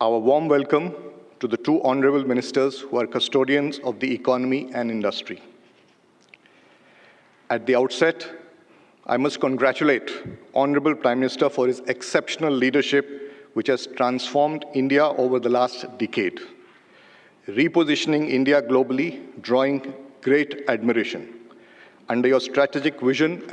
Our warm welcome to the two honorable ministers who are custodians of the economy and industry. At the outset, I must congratulate Honorable Prime Minister for his exceptional leadership, which has transformed India over the last decade, repositioning India globally, drawing great admiration. Under your strategic vision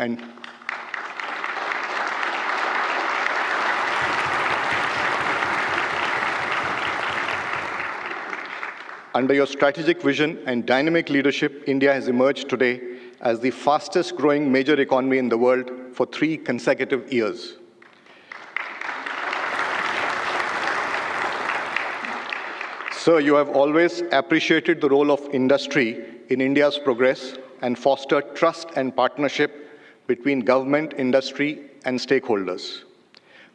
and dynamic leadership, India has emerged today as the fastest growing major economy in the world for 3 consecutive years. Sir, you have always appreciated the role of industry in India's progress and fostered trust and partnership between government, industry, and stakeholders.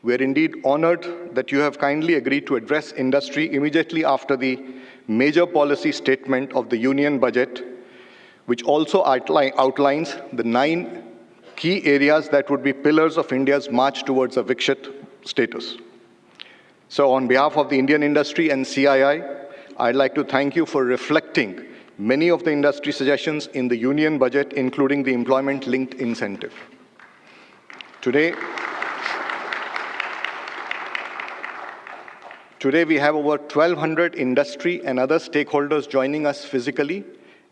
We are indeed honored that you have kindly agreed to address industry immediately after the major policy statement of the Union Budget, which also outlines the 9 key areas that would be pillars of India's march towards a Viksit status. So on behalf of the Indian industry and CII, I'd like to thank you for reflecting many of the industry suggestions in the Union Budget, including the employment-linked incentive. Today we have over 1,200 industry and other stakeholders joining us physically,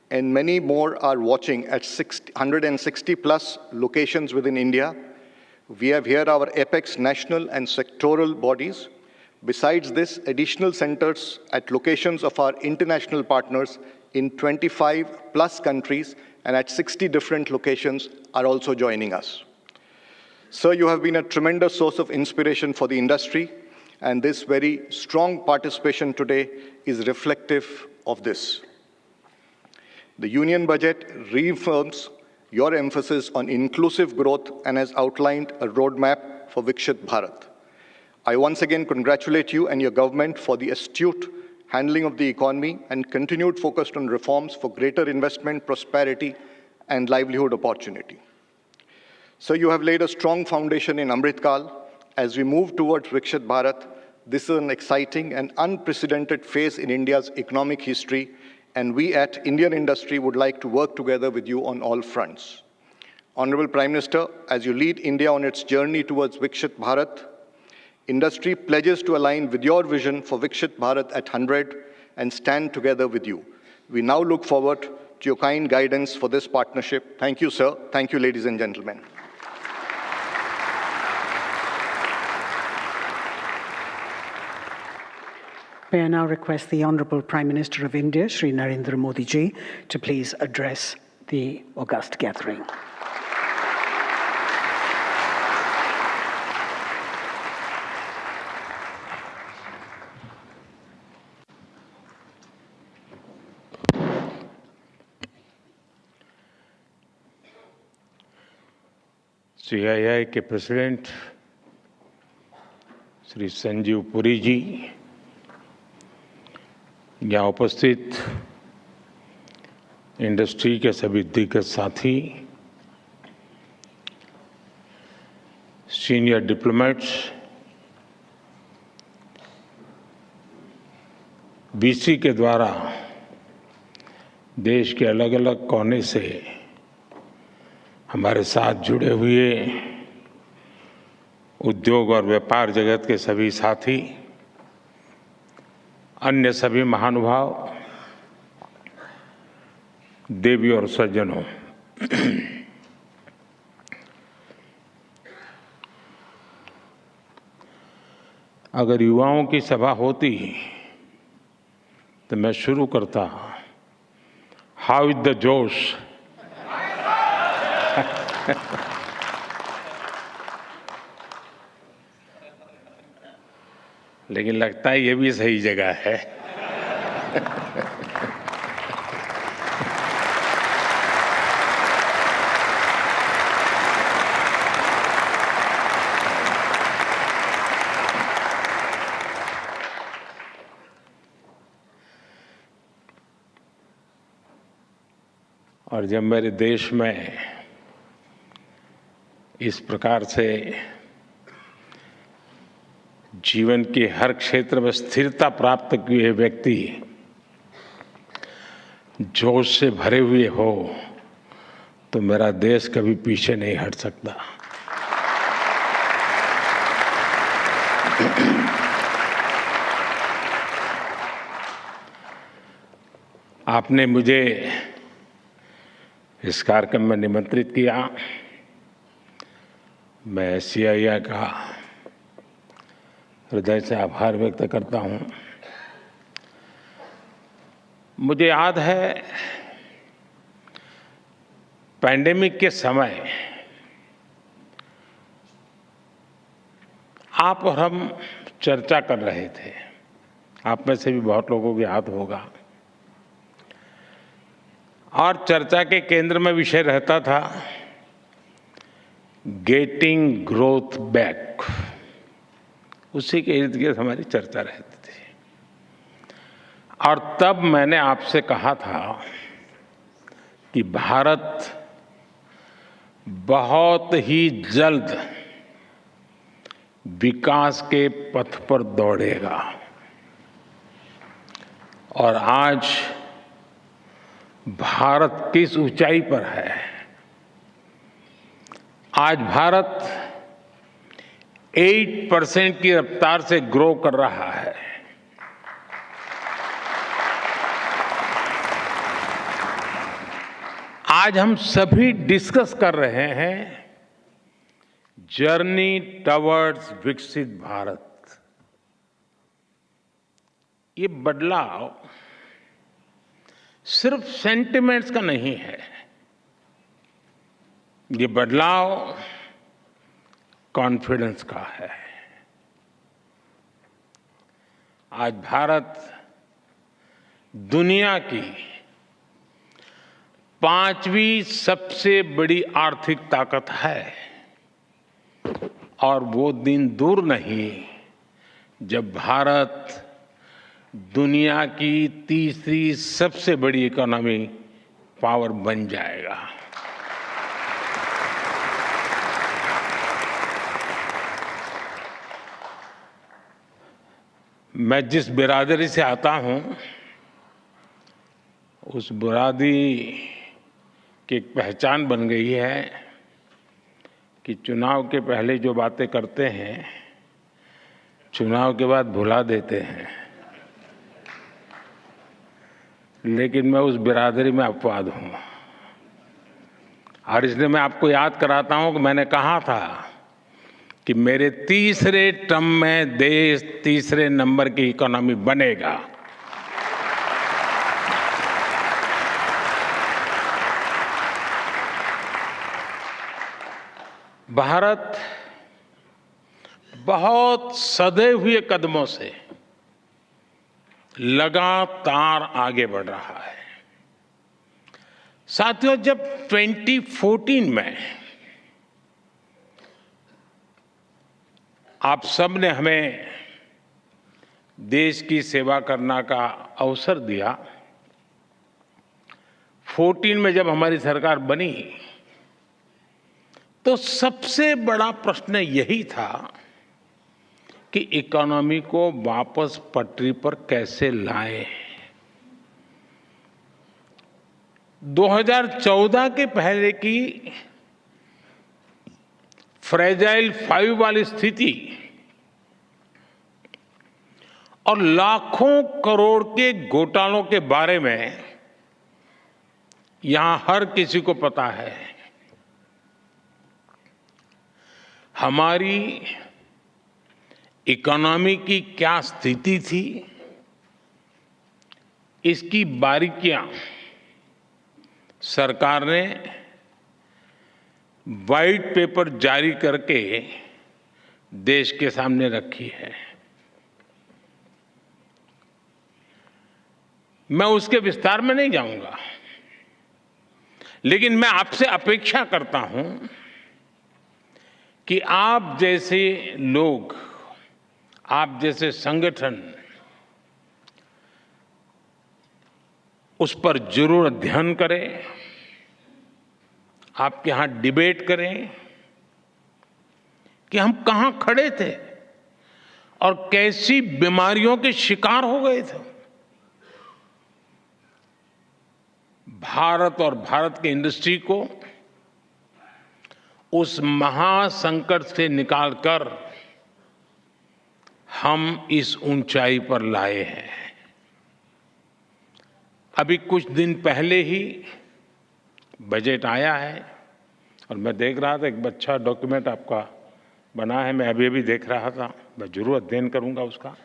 and many more are watching at 160 plus locations within India. We have here our apex national and sectoral bodies. Besides this, additional centers at locations of our international partners in 25 plus countries and at 60 different locations are also joining us. Sir, you have been a tremendous source of inspiration for the industry, and this very strong participation today is reflective of this. The Union Budget reaffirms your emphasis on inclusive growth and has outlined a roadmap for Viksit Bharat. I once again congratulate you and your government for the astute handling of the economy and continued focus on reforms for greater investment, prosperity, and livelihood opportunity. So you have laid a strong foundation in Amrit Kal. As we move towards Viksit Bharat, this is an exciting and unprecedented phase in India's economic history, and we at Indian Industry would like to work together with you on all fronts. Honorable Prime Minister, as you lead India on its journey towards Viksit Bharat, industry pledges to align with your vision for Viksit Bharat at 100 and stand together with you. We now look forward to your kind guidance for this partnership. Thank you, sir. Thank you, ladies and gentlemen. May I now request the Honourable Prime Minister of India, Shri Narendra Modi ji, to please address the august gathering. CII के president Shri Sanjeev Puri जी, यहाँ उपस्थित industry के सभी दिग्गज साथी, senior diplomats, VC के द्वारा देश के अलग अलग कोने से हमारे साथ जुड़े हुए उद्योग और व्यापार जगत के सभी साथी, अन्य सभी महानुभाव, देवी और सज्जनों, अगर युवाओं की सभा होती तो मैं शुरू करता, हाउ इज द जोश। लेकिन लगता है ये भी सही जगह है। और जब मेरे देश में इस प्रकार से जीवन के हर क्षेत्र में स्थिरता प्राप्त किए व्यक्ति जोश से भरे हुए हो तो मेरा देश कभी पीछे नहीं हट सकता। आपने मुझे इस कार्यक्रम में निमंत्रित किया। मैं सीआईआई का हृदय से आभार व्यक्त करता हूं। मुझे याद है पैंडेमिक के समय आप और हम चर्चा कर रहे थे। आप में से भी बहुत लोगों को याद होगा। और चर्चा के केंद्र में विषय रहता था गेटिंग ग्रोथ बैक। उसी के इर्द गिर्द हमारी चर्चा रहती थी। और तब मैंने आपसे कहा था कि भारत बहुत ही जल्द विकास के पथ पर दौड़ेगा। और आज भारत किस ऊंचाई पर है। आज भारत 8% की रफ्तार से ग्रो कर रहा है। आज हम सभी डिस्कस कर रहे हैं जर्नी टवर्ड्स विकसित भारत। ये बदलाव सिर्फ सेंटिमेंट्स का नहीं है। ये बदलाव कॉन्फिडेंस का है। आज भारत दुनिया की 5वीं सबसे बड़ी आर्थिक ताकत है। और वो दिन दूर नहीं जब भारत दुनिया की 3री सबसे बड़ी इकोनॉमी पावर बन जाएगा। मैं जिस बिरादरी से आता हूं उस बिरादरी की एक पहचान बन गई है कि चुनाव के पहले जो बातें करते हैं चुनाव के बाद भुला देते हैं। लेकिन मैं उस बिरादरी में अपवाद हूं। और इसलिए मैं आपको याद कराता हूं कि मैंने कहा था कि मेरे 3रे टर्म में देश 3रे नंबर की इकोनॉमी बनेगा। भारत बहुत सधे हुए कदमों से लगातार आगे बढ़ रहा है। साथियों, जब 2014 में आप सब ने हमें देश की सेवा करने का अवसर दिया, 14 में जब हमारी सरकार बनी तो सबसे बड़ा प्रश्न यही था कि इकोनॉमी को वापस पटरी पर कैसे लाएं। 2014 के पहले की फ्रेजाइल 5 वाली स्थिति और लाखों करोड़ के घोटालों के बारे में यहां हर किसी को पता है। हमारी इकोनॉमी की क्या स्थिति थी, इसकी बारीकियां सरकार ने व्हाइट पेपर जारी करके देश के सामने रखी है। मैं उसके विस्तार में नहीं जाऊंगा, लेकिन मैं आपसे अपेक्षा करता हूं कि आप जैसे लोग, आप जैसे संगठन उस पर जरूर अध्ययन करें, आपके यहां डिबेट करें कि हम कहां खड़े थे और कैसी बीमारियों के शिकार हो गए थे। भारत और भारत की इंडस्ट्री को उस महासंकट से निकालकर हम इस ऊंचाई पर लाए हैं। अभी कुछ दिन पहले ही बजट आया है और मैं देख रहा था, एक अच्छा डॉक्यूमेंट आपका बना है, मैं अभी देख रहा था, मैं जरूर अध्ययन करूंगा उसका।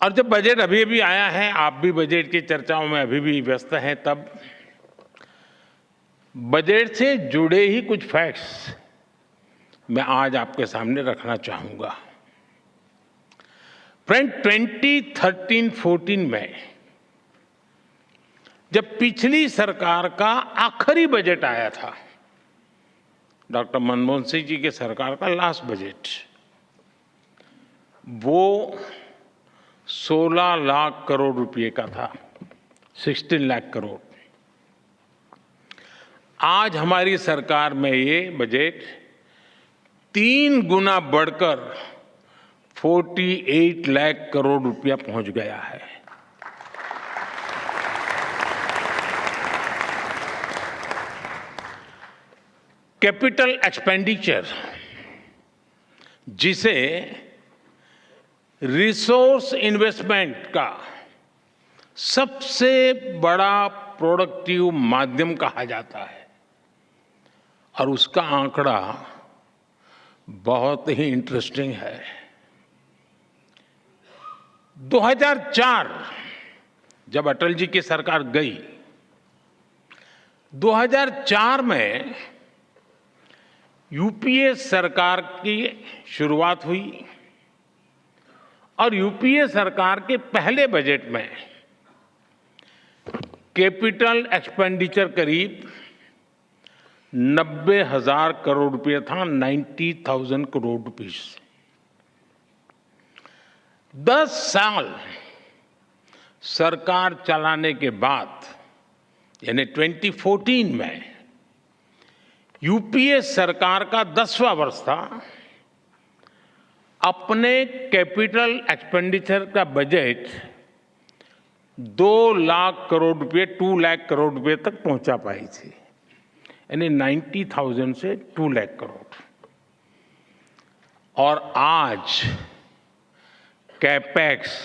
और जब बजट अभी आया है, आप भी बजट की चर्चाओं में अभी भी व्यस्त हैं, तब बजट से जुड़े ही कुछ फैक्ट्स मैं आज आपके सामने रखना चाहूंगा। फ्रेंड, 2013-14 में जब पिछली सरकार का आखिरी बजट आया था, डॉक्टर मनमोहन सिंह जी के सरकार का लास्ट बजट, वो 16 लाख करोड़ रुपए का था, 16 लाख करोड़। आज हमारी सरकार में ये बजट 3 गुना बढ़कर 48 लाख करोड़ रुपया पहुंच गया है। कैपिटल एक्सपेंडिचर, जिसे रिसोर्स इन्वेस्टमेंट का सबसे बड़ा प्रोडक्टिव माध्यम कहा जाता है, और उसका आंकड़ा बहुत ही इंटरेस्टिंग है। 2004 जब अटल जी की सरकार गई, 2004 में यूपीए सरकार की शुरुआत हुई और यूपीए सरकार के पहले बजट में कैपिटल एक्सपेंडिचर करीब 90,000 करोड़ रुपए था, 90,000 करोड़ रुपीस। 10 साल सरकार चलाने के बाद, यानी 2014 में यूपीए सरकार का 10वां वर्ष था, अपने कैपिटल एक्सपेंडिचर का बजट 2 लाख करोड़ रुपए, 2 लाख करोड़ रुपए तक पहुंचा पाई थी, यानी 90,000 से 2 लाख करोड़। और आज कैपेक्स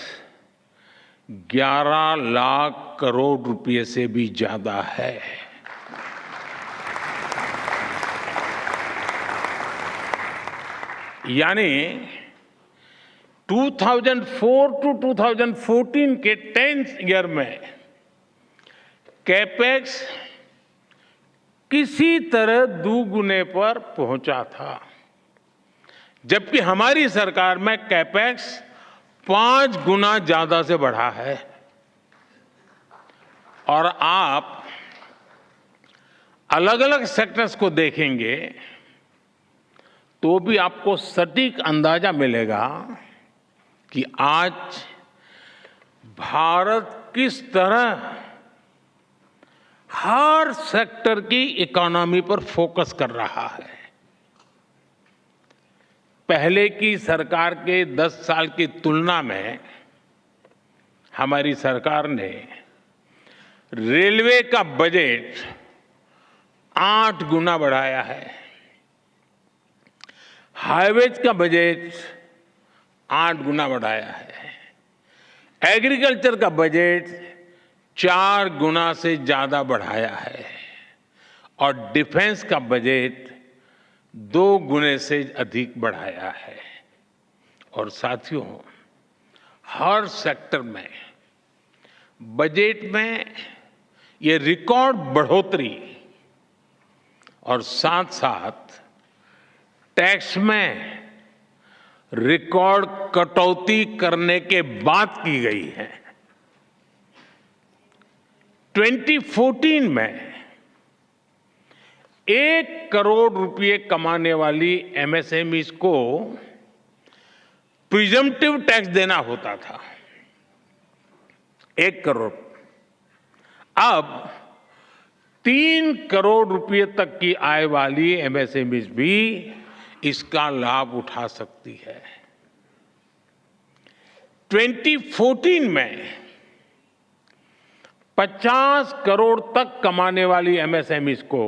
11 लाख करोड़ रुपए से भी ज्यादा है। यानी 2004 टू 2014 के 10th ईयर में कैपेक्स किसी तरह दुगुने पर पहुंचा था, जबकि हमारी सरकार में कैपेक्स 5 गुना ज्यादा से बढ़ा है। और आप अलग अलग सेक्टर्स को देखेंगे तो भी आपको सटीक अंदाजा मिलेगा कि आज भारत किस तरह हर सेक्टर की इकोनॉमी पर फोकस कर रहा है। पहले की सरकार के 10 साल की तुलना में हमारी सरकार ने रेलवे का बजट 8 गुना बढ़ाया है, हाईवेज का बजट 8 गुना बढ़ाया है, एग्रीकल्चर का बजट 4 गुना से ज्यादा बढ़ाया है, और डिफेंस का बजट 2 गुने से अधिक बढ़ाया है। और साथियों, हर सेक्टर में बजट में ये रिकॉर्ड बढ़ोतरी और साथ साथ टैक्स में रिकॉर्ड कटौती करने के बाद की गई है। 2014 में 1 करोड़ रुपए कमाने वाली एमएसएमईज को प्रिजम्पटिव टैक्स देना होता था, 1 करोड़। अब 3 करोड़ रुपए तक की आय वाली एमएसएमईज भी इसका लाभ उठा सकती है। 2014 में 50 करोड़ तक कमाने वाली एमएसएमईज को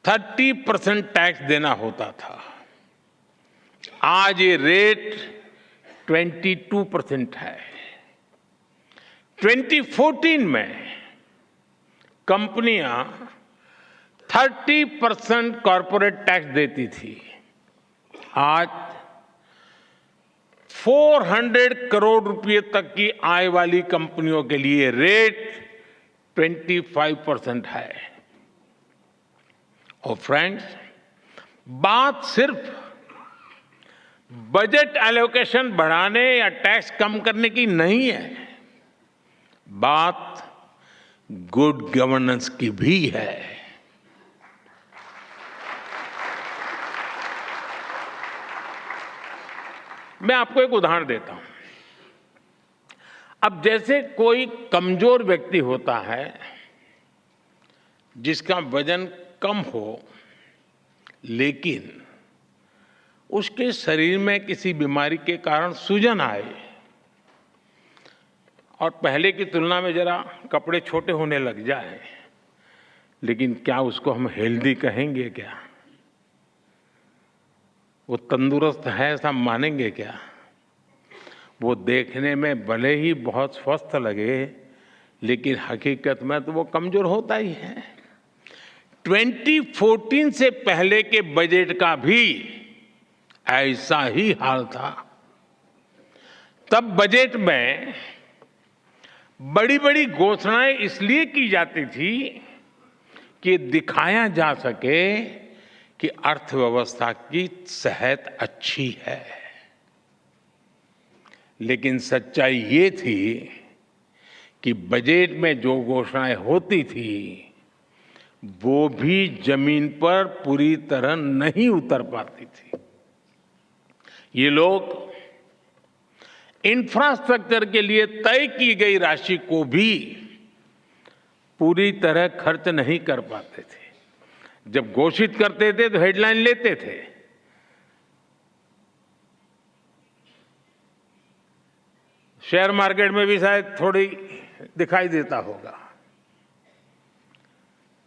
30% टैक्स देना होता था। आज ये रेट 22% है। 2014 में कंपनियां 30% कॉर्पोरेट टैक्स देती थी। आज 400 करोड़ रुपए तक की आय वाली कंपनियों के लिए रेट 25% है। और फ्रेंड्स, बात सिर्फ बजट एलोकेशन बढ़ाने या टैक्स कम करने की नहीं है, बात गुड गवर्नेंस की भी है। मैं आपको एक उदाहरण देता हूं। अब जैसे कोई कमजोर व्यक्ति होता है जिसका वजन कम हो, लेकिन उसके शरीर में किसी बीमारी के कारण सूजन आए और पहले की तुलना में जरा कपड़े छोटे होने लग जाए, लेकिन क्या उसको हम हेल्दी कहेंगे? क्या वो तंदुरुस्त है ऐसा मानेंगे क्या? वो देखने में भले ही बहुत स्वस्थ लगे, लेकिन हकीकत में तो वो कमजोर होता ही है। 2014 से पहले के बजट का भी ऐसा ही हाल था। तब बजट में बड़ी बड़ी घोषणाएं इसलिए की जाती थी कि दिखाया जा सके कि अर्थव्यवस्था की सेहत अच्छी है। लेकिन सच्चाई ये थी कि बजट में जो घोषणाएं होती थी वो भी जमीन पर पूरी तरह नहीं उतर पाती थी। ये लोग इंफ्रास्ट्रक्चर के लिए तय की गई राशि को भी पूरी तरह खर्च नहीं कर पाते थे। जब घोषित करते थे तो हेडलाइन लेते थे, शेयर मार्केट में भी शायद थोड़ी दिखाई देता होगा।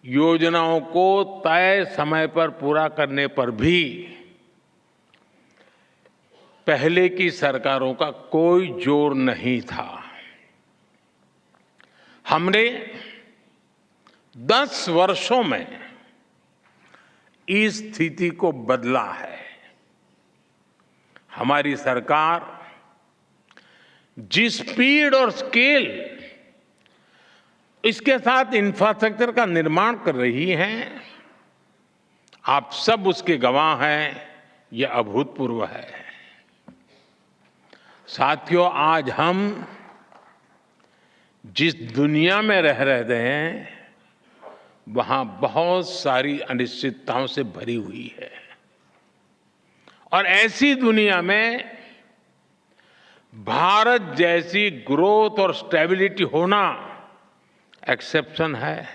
योजनाओं को तय समय पर पूरा करने पर भी पहले की सरकारों का कोई जोर नहीं था। हमने 10 वर्षों में इस स्थिति को बदला है। हमारी सरकार जिस स्पीड और स्केल इसके साथ इंफ्रास्ट्रक्चर का निर्माण कर रही है, आप सब उसके गवाह हैं। यह अभूतपूर्व है। साथियों, आज हम जिस दुनिया में रह रहे हैं वहां बहुत सारी अनिश्चितताओं से भरी हुई है, और ऐसी दुनिया में भारत जैसी ग्रोथ और स्टेबिलिटी होना एक्सेप्शन है।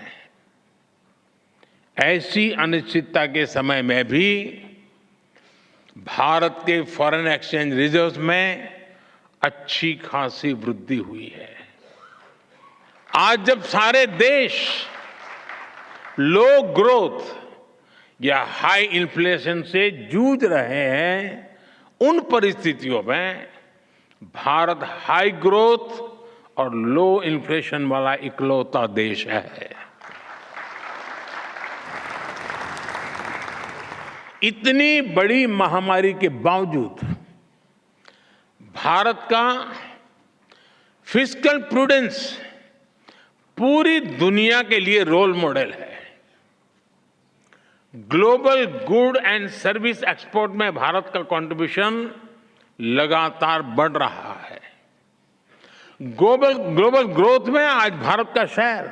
ऐसी अनिश्चितता के समय में भी भारत के फॉरेन एक्सचेंज रिजर्व्स में अच्छी खासी वृद्धि हुई है। आज जब सारे देश लो ग्रोथ या हाई इन्फ्लेशन से जूझ रहे हैं, उन परिस्थितियों में भारत हाई ग्रोथ और लो इन्फ्लेशन वाला इकलौता देश है। इतनी बड़ी महामारी के बावजूद भारत का फिस्कल प्रूडेंस पूरी दुनिया के लिए रोल मॉडल है। Global good and service export में भारत का कंट्रीब्यूशन लगातार बढ़ रहा है। ग्लोबल ग्रोथ में आज भारत का शेयर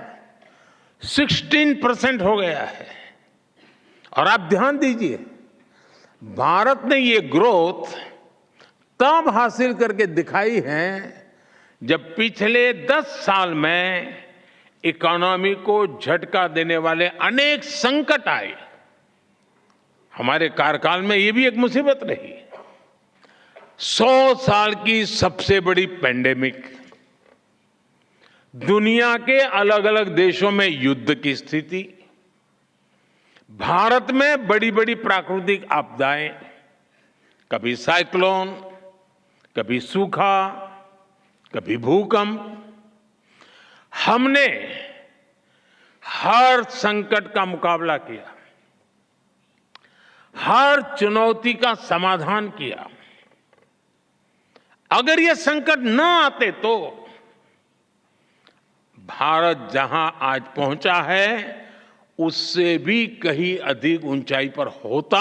16% हो गया है। और आप ध्यान दीजिए, भारत ने ये ग्रोथ तब हासिल करके दिखाई है जब पिछले 10 साल में इकोनॉमी को झटका देने वाले अनेक संकट आए। हमारे कार्यकाल में ये भी एक मुसीबत रही। 100 साल की सबसे बड़ी पैंडेमिक, दुनिया के अलग अलग देशों में युद्ध की स्थिति, भारत में बड़ी बड़ी प्राकृतिक आपदाएं, कभी साइक्लोन, कभी सूखा, कभी भूकंप। हमने हर संकट का मुकाबला किया, हर चुनौती का समाधान किया। अगर ये संकट न आते तो भारत जहां आज पहुंचा है उससे भी कहीं अधिक ऊंचाई पर होता,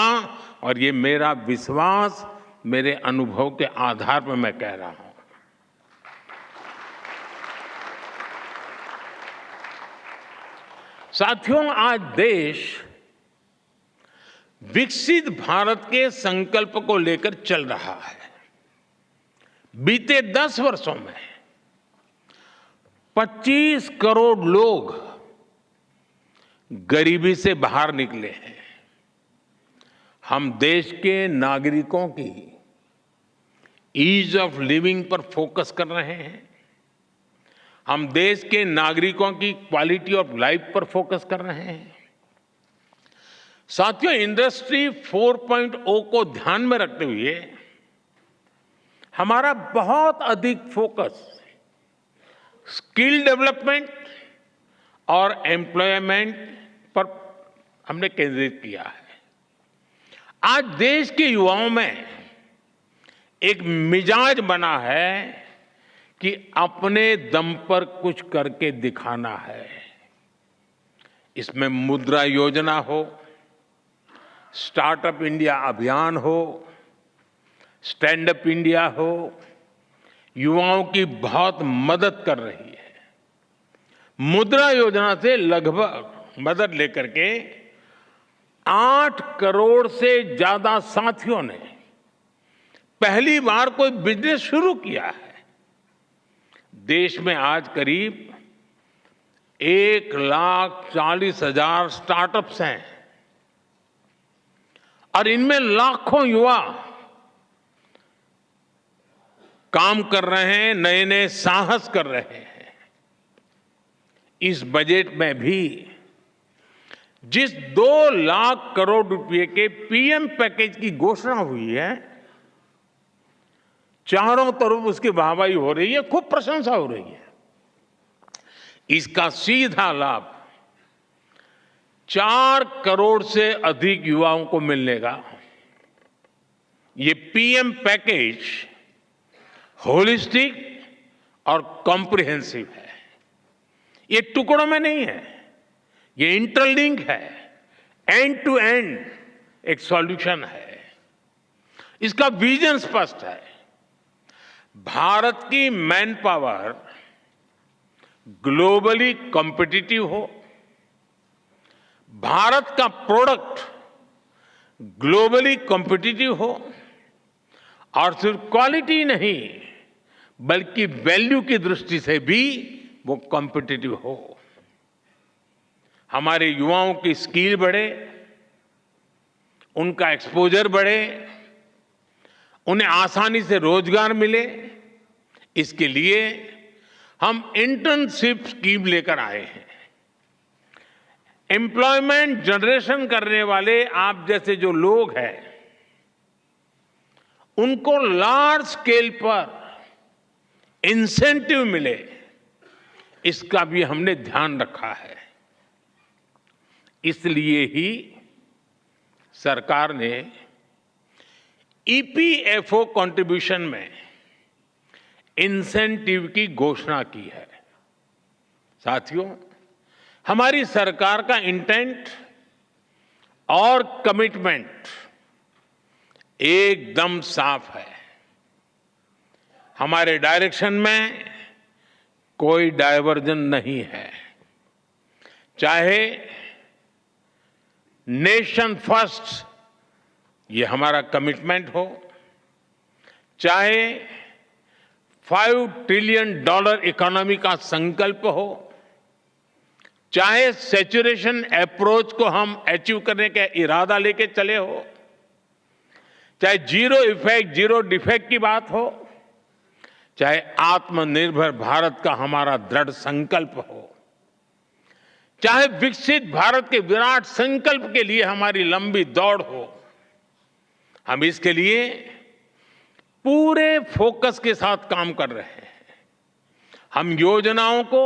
और ये मेरा विश्वास, मेरे अनुभव के आधार पर मैं कह रहा हूं। साथियों, आज देश विकसित भारत के संकल्प को लेकर चल रहा है। बीते 10 वर्षों में 25 करोड़ लोग गरीबी से बाहर निकले हैं। हम देश के नागरिकों की ईज ऑफ लिविंग पर फोकस कर रहे हैं। हम देश के नागरिकों की क्वालिटी ऑफ लाइफ पर फोकस कर रहे हैं। साथियों, इंडस्ट्री 4.0 को ध्यान में रखते हुए हमारा बहुत अधिक फोकस स्किल डेवलपमेंट और एम्प्लॉयमेंट पर हमने केंद्रित किया है। आज देश के युवाओं में एक मिजाज बना है कि अपने दम पर कुछ करके दिखाना है। इसमें मुद्रा योजना हो, स्टार्टअप इंडिया अभियान हो, स्टैंड अप इंडिया हो, युवाओं की बहुत मदद कर रही है। मुद्रा योजना से लगभग मदद लेकर के 8 करोड़ से ज्यादा साथियों ने पहली बार कोई बिजनेस शुरू किया है। देश में आज करीब 1,40,000 स्टार्टअप्स हैं और इनमें लाखों युवा काम कर रहे हैं, नए नए साहस कर रहे हैं। इस बजट में भी जिस 2 लाख करोड़ रुपए के पीएम पैकेज की घोषणा हुई है, चारों तरफ उसकी वाहवाही हो रही है, खूब प्रशंसा हो रही है। इसका सीधा लाभ 4 करोड़ से अधिक युवाओं को मिलने का। ये पीएम पैकेज होलिस्टिक और कॉम्प्रिहेंसिव है। ये टुकड़ों में नहीं है, ये इंटरलिंक है, एंड टू एंड एक सॉल्यूशन है। इसका विजन स्पष्ट है। भारत की मैन पावर ग्लोबली कॉम्पिटिटिव हो, भारत का प्रोडक्ट ग्लोबली कॉम्पिटिटिव हो, और सिर्फ क्वालिटी नहीं बल्कि वैल्यू की दृष्टि से भी वो कॉम्पिटिटिव हो। हमारे युवाओं की स्किल बढ़े, उनका एक्सपोजर बढ़े, उन्हें आसानी से रोजगार मिले। इसके लिए हम इंटर्नशिप स्कीम लेकर आए हैं। एम्प्लॉयमेंट जनरेशन करने वाले आप जैसे जो लोग हैं, उनको लार्ज स्केल पर इंसेंटिव मिले, इसका भी हमने ध्यान रखा है। इसलिए ही सरकार ने ईपीएफओ कंट्रीब्यूशन में इंसेंटिव की घोषणा की है। साथियों, हमारी सरकार का इंटेंट और कमिटमेंट एकदम साफ है। हमारे डायरेक्शन में कोई डायवर्जन नहीं है। चाहे नेशन फर्स्ट ये हमारा कमिटमेंट हो, चाहे $5 ट्रिलियन इकोनॉमी का संकल्प हो, चाहे सैचुरेशन अप्रोच को हम अचीव करने का इरादा लेके चले हो, चाहे जीरो इफेक्ट जीरो डिफेक्ट की बात हो, चाहे आत्मनिर्भर भारत का हमारा दृढ़ संकल्प हो, चाहे विकसित भारत के विराट संकल्प के लिए हमारी लंबी दौड़ हो, हम इसके लिए पूरे फोकस के साथ काम कर रहे हैं। हम योजनाओं को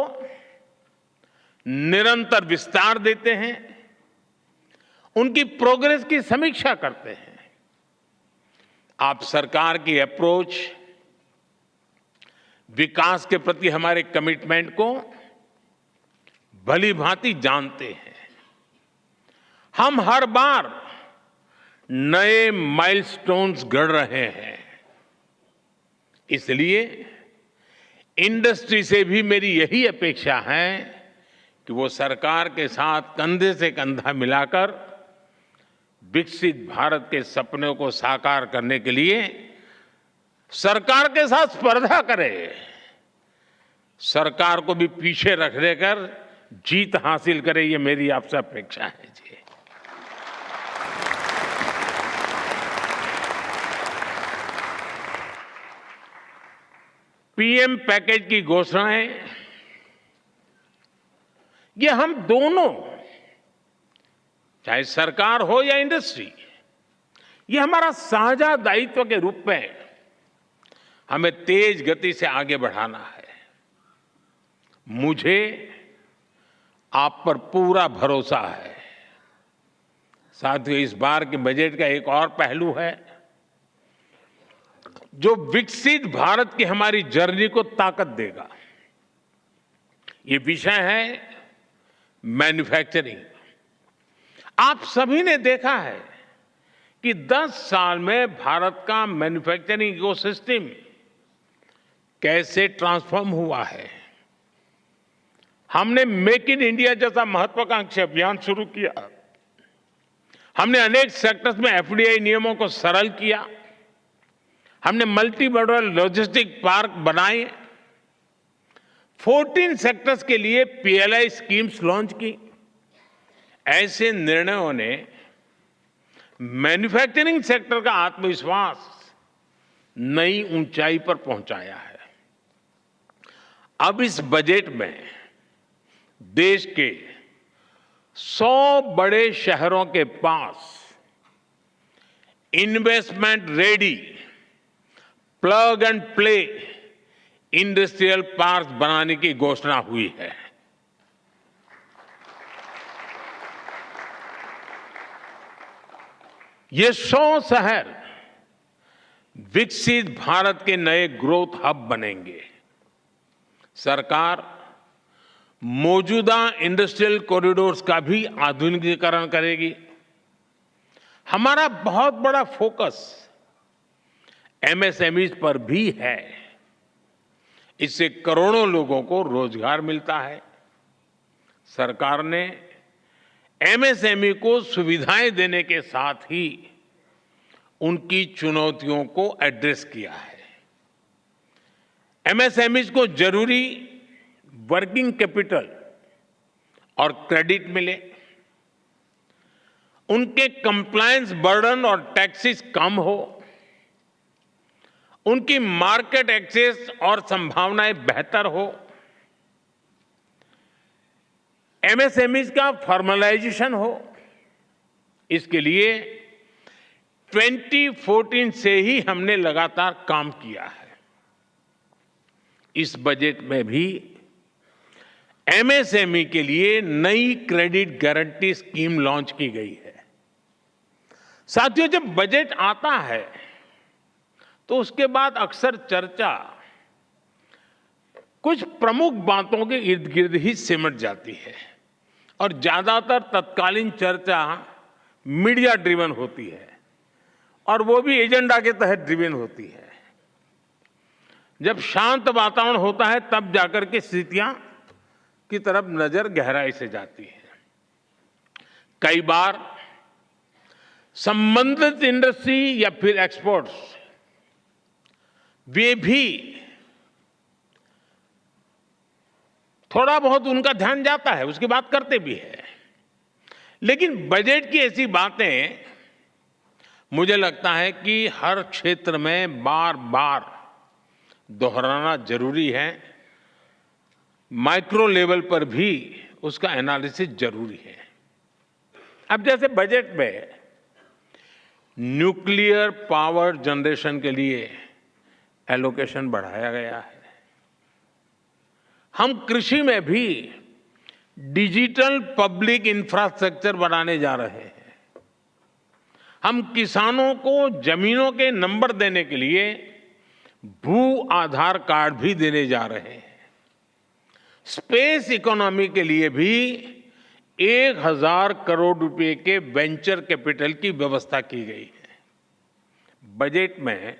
निरंतर विस्तार देते हैं, उनकी प्रोग्रेस की समीक्षा करते हैं। आप सरकार की अप्रोच, विकास के प्रति हमारे कमिटमेंट को भली भांति जानते हैं। हम हर बार नए माइलस्टोन्स गढ़ रहे हैं। इसलिए इंडस्ट्री से भी मेरी यही अपेक्षा है कि वो सरकार के साथ कंधे से कंधा मिलाकर विकसित भारत के सपनों को साकार करने के लिए सरकार के साथ स्पर्धा करे, सरकार को भी पीछे रख देकर जीत हासिल करे। ये मेरी आपसे अपेक्षा है जी। पीएम पैकेज की घोषणाएं, ये हम दोनों, चाहे सरकार हो या इंडस्ट्री, ये हमारा साझा दायित्व के रूप में हमें तेज गति से आगे बढ़ाना है। मुझे आप पर पूरा भरोसा है। साथियों, इस बार के बजट का एक और पहलू है जो विकसित भारत की हमारी जर्नी को ताकत देगा। ये विषय है मैन्युफैक्चरिंग। आप सभी ने देखा है कि 10 साल में भारत का मैन्युफैक्चरिंग इकोसिस्टम कैसे ट्रांसफॉर्म हुआ है। हमने मेक इन इंडिया जैसा महत्वाकांक्षी अभियान शुरू किया। हमने अनेक सेक्टर्स में एफडीआई नियमों को सरल किया। हमने मल्टी मॉडल लॉजिस्टिक पार्क बनाए। 14 सेक्टर्स के लिए पीएलआई स्कीम्स लॉन्च की। ऐसे निर्णयों ने मैन्युफैक्चरिंग सेक्टर का आत्मविश्वास नई ऊंचाई पर पहुंचाया है। अब इस बजट में देश के 100 बड़े शहरों के पास investment ready plug and play industrial park बनाने की घोषणा हुई है। ये 100 शहर विकसित भारत के नए ग्रोथ हब बनेंगे। सरकार मौजूदा इंडस्ट्रियल कॉरिडोर्स का भी आधुनिकीकरण करेगी। हमारा बहुत बड़ा फोकस एमएसएमईज पर भी है। इससे करोड़ों लोगों को रोजगार मिलता है। सरकार ने एमएसएमई को सुविधाएं देने के साथ ही उनकी चुनौतियों को एड्रेस किया है। एमएसएमईज को जरूरी वर्किंग कैपिटल और क्रेडिट मिले, उनके कंप्लायंस बर्डन और टैक्सेस कम हो, उनकी मार्केट एक्सेस और संभावनाएं बेहतर हो, एमएसएमईज का फॉर्मलाइजेशन हो। इसके लिए 2014 से ही हमने लगातार काम किया है। इस बजट में भी एमएसएमई के लिए नई क्रेडिट गारंटी स्कीम लॉन्च की गई है। साथियों, जब बजट आता है तो उसके बाद अक्सर चर्चा कुछ प्रमुख बातों के इर्द गिर्द ही सिमट जाती है और ज्यादातर तत्कालीन चर्चा मीडिया ड्रिवन होती है और वो भी एजेंडा के तहत ड्रिवन होती है। जब शांत वातावरण होता है तब जाकर के स्थितियां की तरफ नजर गहराई से जाती है। कई बार संबंधित इंडस्ट्री या फिर एक्सपोर्ट्स वे भी थोड़ा बहुत उनका ध्यान जाता है, उसकी बात करते भी है, लेकिन बजट की ऐसी बातें मुझे लगता है कि हर क्षेत्र में बार बार दोहराना जरूरी है। माइक्रो लेवल पर भी उसका एनालिसिस जरूरी है। अब जैसे बजट में न्यूक्लियर पावर जनरेशन के लिए एलोकेशन बढ़ाया गया है। हम कृषि में भी डिजिटल पब्लिक इंफ्रास्ट्रक्चर बनाने जा रहे हैं। हम किसानों को जमीनों के नंबर देने के लिए भू आधार कार्ड भी देने जा रहे हैं। स्पेस इकोनॉमी के लिए भी 1000 करोड़ रुपए के वेंचर कैपिटल की व्यवस्था की गई है। बजट में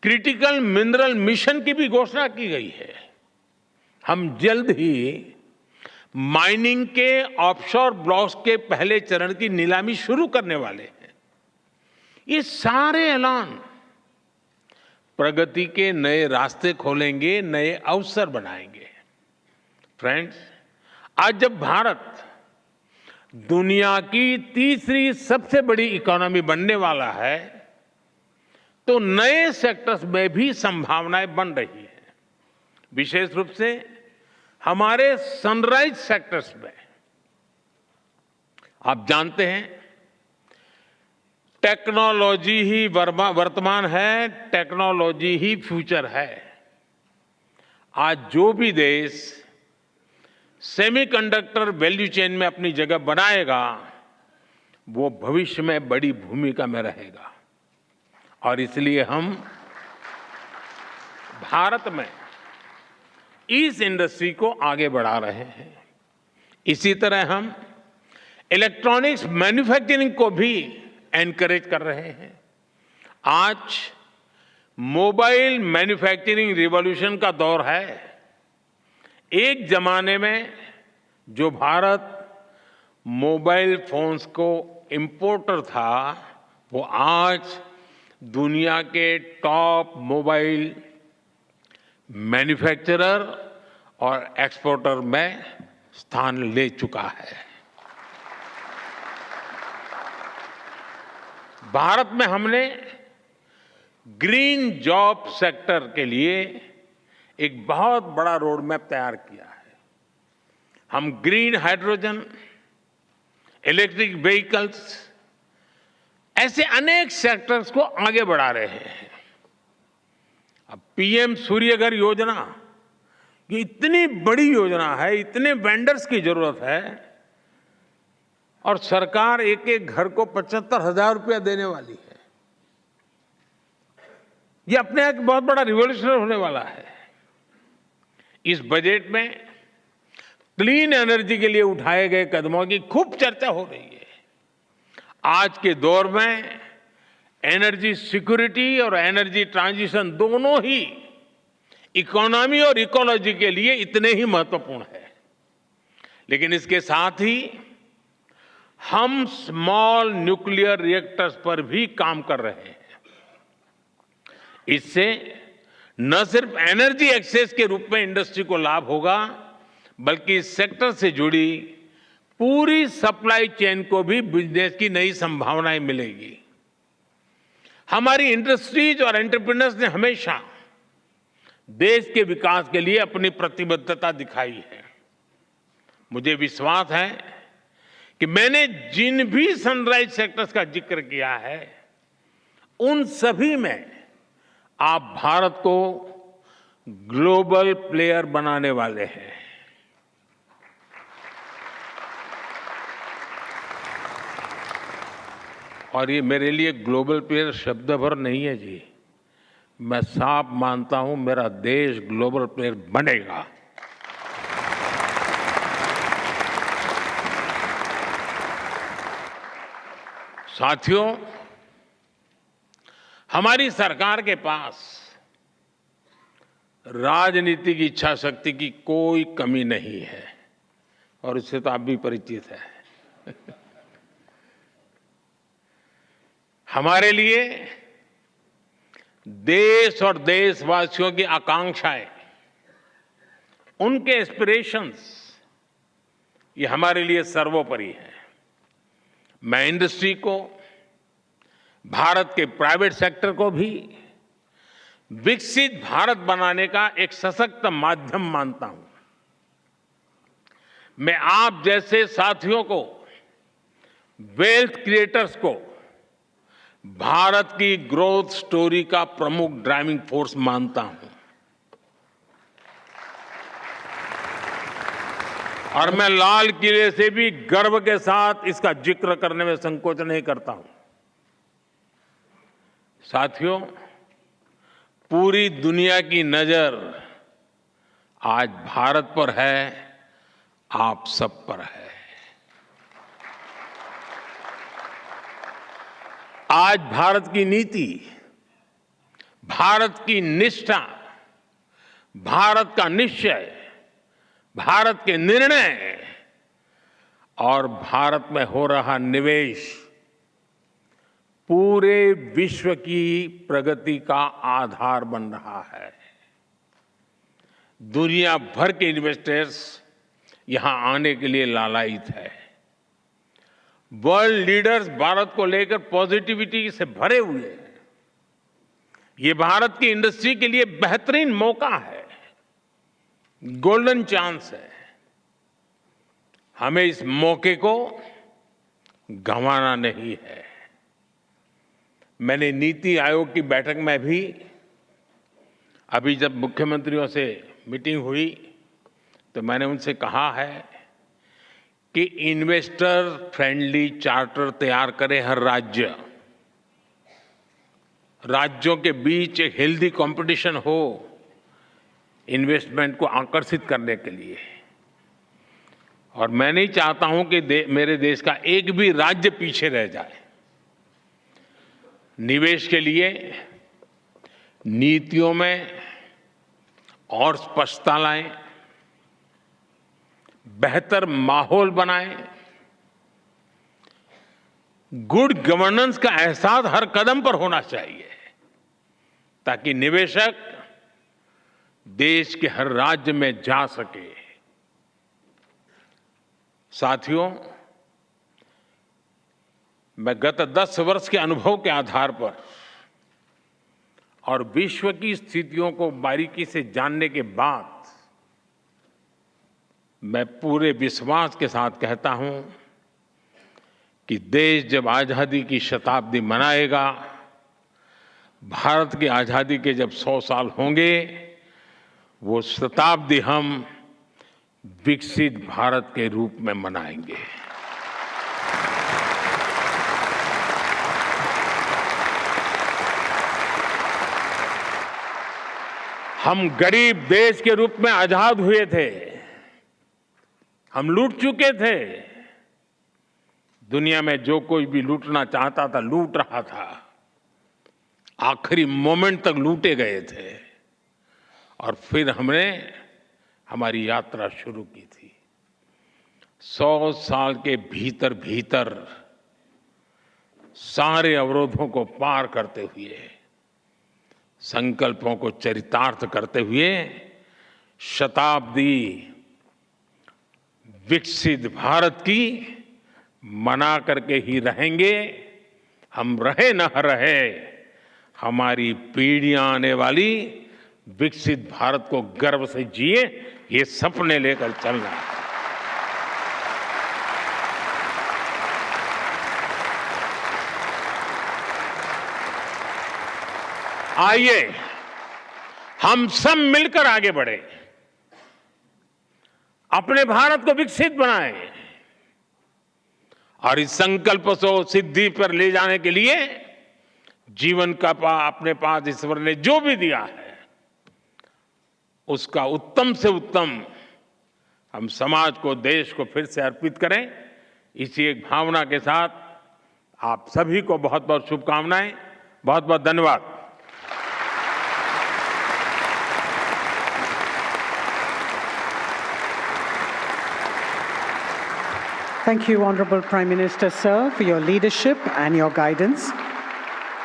क्रिटिकल मिनरल मिशन की भी घोषणा की गई है। हम जल्द ही माइनिंग के ऑफशोर ब्लॉक्स के पहले चरण की नीलामी शुरू करने वाले हैं। ये सारे ऐलान प्रगति के नए रास्ते खोलेंगे, नए अवसर बनाएंगे। फ्रेंड्स, आज जब भारत दुनिया की तीसरी सबसे बड़ी इकोनॉमी बनने वाला है, तो नए सेक्टर्स में भी संभावनाएं बन रही हैं। विशेष रूप से हमारे सनराइज सेक्टर्स में। आप जानते हैं, टेक्नोलॉजी ही वर्तमान है, टेक्नोलॉजी ही फ्यूचर है। आज जो भी देश सेमीकंडक्टर वैल्यू चेन में अपनी जगह बनाएगा, वो भविष्य में बड़ी भूमिका में रहेगा। और इसलिए हम भारत में इस इंडस्ट्री को आगे बढ़ा रहे हैं। इसी तरह हम इलेक्ट्रॉनिक्स मैन्युफैक्चरिंग को भी एनकरेज कर रहे हैं। आज मोबाइल मैन्युफैक्चरिंग रिवॉल्यूशन का दौर है। एक जमाने में जो भारत मोबाइल फोन्स को इंपोर्टर था, वो आज दुनिया के टॉप मोबाइल मैन्युफैक्चरर और एक्सपोर्टर में स्थान ले चुका है। भारत में हमने ग्रीन जॉब सेक्टर के लिए एक बहुत बड़ा रोड मैप तैयार किया है। हम ग्रीन हाइड्रोजन, इलेक्ट्रिक व्हीकल्स, ऐसे अनेक सेक्टर्स को आगे बढ़ा रहे हैं। अब पीएम सूर्यघर योजना, ये इतनी बड़ी योजना है, इतने वेंडर्स की जरूरत है, और सरकार एक एक घर को 75,000 रुपया देने वाली है। ये अपने एक बहुत बड़ा रिवॉल्यूशन होने वाला है। इस बजट में क्लीन एनर्जी के लिए उठाए गए कदमों की खूब चर्चा हो रही है। आज के दौर में एनर्जी सिक्योरिटी और एनर्जी ट्रांजिशन दोनों ही इकोनॉमी और इकोलॉजी के लिए इतने ही महत्वपूर्ण है। लेकिन इसके साथ ही हम स्मॉल न्यूक्लियर रिएक्टर्स पर भी काम कर रहे हैं। इससे न सिर्फ एनर्जी एक्सेस के रूप में इंडस्ट्री को लाभ होगा, बल्कि इस सेक्टर से जुड़ी पूरी सप्लाई चेन को भी बिजनेस की नई संभावनाएं मिलेगी। हमारी इंडस्ट्रीज और एंटरप्रेन्योर्स ने हमेशा देश के विकास के लिए अपनी प्रतिबद्धता दिखाई है। मुझे विश्वास है कि मैंने जिन भी सनराइज सेक्टर्स का जिक्र किया है, उन सभी में आप भारत को ग्लोबल प्लेयर बनाने वाले हैं। और ये मेरे लिए ग्लोबल प्लेयर शब्द भर नहीं है जी, मैं साफ मानता हूं मेरा देश ग्लोबल प्लेयर बनेगा। साथियों, हमारी सरकार के पास राजनीतिक इच्छा शक्ति की कोई कमी नहीं है, और इससे तो आप भी परिचित हैं। हमारे लिए देश और देशवासियों की आकांक्षाएं, उनके एस्पिरेशंस, ये हमारे लिए सर्वोपरि है। मैं इंडस्ट्री को, भारत के प्राइवेट सेक्टर को भी विकसित भारत बनाने का एक सशक्त माध्यम मानता हूं। मैं आप जैसे साथियों को, वेल्थ क्रिएटर्स को भारत की ग्रोथ स्टोरी का प्रमुख ड्राइविंग फोर्स मानता हूं। और मैं लाल किले से भी गर्व के साथ इसका जिक्र करने में संकोच नहीं करता हूं। साथियों, पूरी दुनिया की नजर आज भारत पर है, आप सब पर है। आज भारत की नीति, भारत की निष्ठा, भारत का निश्चय, भारत के निर्णय और भारत में हो रहा निवेश पूरे विश्व की प्रगति का आधार बन रहा है। दुनिया भर के इन्वेस्टर्स यहां आने के लिए लालायित है। वर्ल्ड लीडर्स भारत को लेकर पॉजिटिविटी से भरे हुए हैं। ये भारत की इंडस्ट्री के लिए बेहतरीन मौका है, गोल्डन चांस है। हमें इस मौके को गंवाना नहीं है। मैंने नीति आयोग की बैठक में भी, अभी जब मुख्यमंत्रियों से मीटिंग हुई तो मैंने उनसे कहा है कि इन्वेस्टर फ्रेंडली चार्टर तैयार करे हर राज्य। राज्यों के बीच एक हेल्दी कंपटीशन हो इन्वेस्टमेंट को आकर्षित करने के लिए। और मैं नहीं चाहता हूं कि मेरे देश का एक भी राज्य पीछे रह जाए। निवेश के लिए नीतियों में और स्पष्टता लाएं, बेहतर माहौल बनाएं, गुड गवर्नेंस का एहसास हर कदम पर होना चाहिए ताकि निवेशक देश के हर राज्य में जा सके। साथियों, मैं गत 10 वर्ष के अनुभव के आधार पर और विश्व की स्थितियों को बारीकी से जानने के बाद मैं पूरे विश्वास के साथ कहता हूं कि देश जब आजादी की शताब्दी मनाएगा, भारत की आजादी के जब 100 साल होंगे, वो शताब्दी हम विकसित भारत के रूप में मनाएंगे। हम गरीब देश के रूप में आजाद हुए थे, हम लूट चुके थे। दुनिया में जो कोई भी लूटना चाहता था लूट रहा था, आखिरी मोमेंट तक लूटे गए थे। और फिर हमने हमारी यात्रा शुरू की थी। 100 साल के भीतर भीतर सारे अवरोधों को पार करते हुए, संकल्पों को चरितार्थ करते हुए शताब्दी विकसित भारत की मना करके ही रहेंगे। हम रहे न रहे, हमारी पीढ़ियां आने वाली विकसित भारत को गर्व से जिए, ये सपने लेकर चलना है। आइए हम सब मिलकर आगे बढ़े, अपने भारत को विकसित बनाएं और इस संकल्प को सिद्धि पर ले जाने के लिए जीवन का अपने पास ईश्वर ने जो भी दिया है उसका उत्तम से उत्तम हम समाज को, देश को फिर से अर्पित करें। इसी एक भावना के साथ आप सभी को बहुत बहुत शुभकामनाएं, बहुत बहुत धन्यवाद। Thank you, Honourable Prime Minister, sir, for your leadership and your guidance.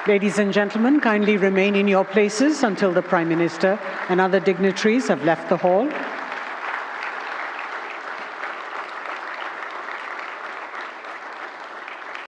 Ladies and gentlemen, kindly remain in your places until the Prime Minister and other dignitaries have left the hall.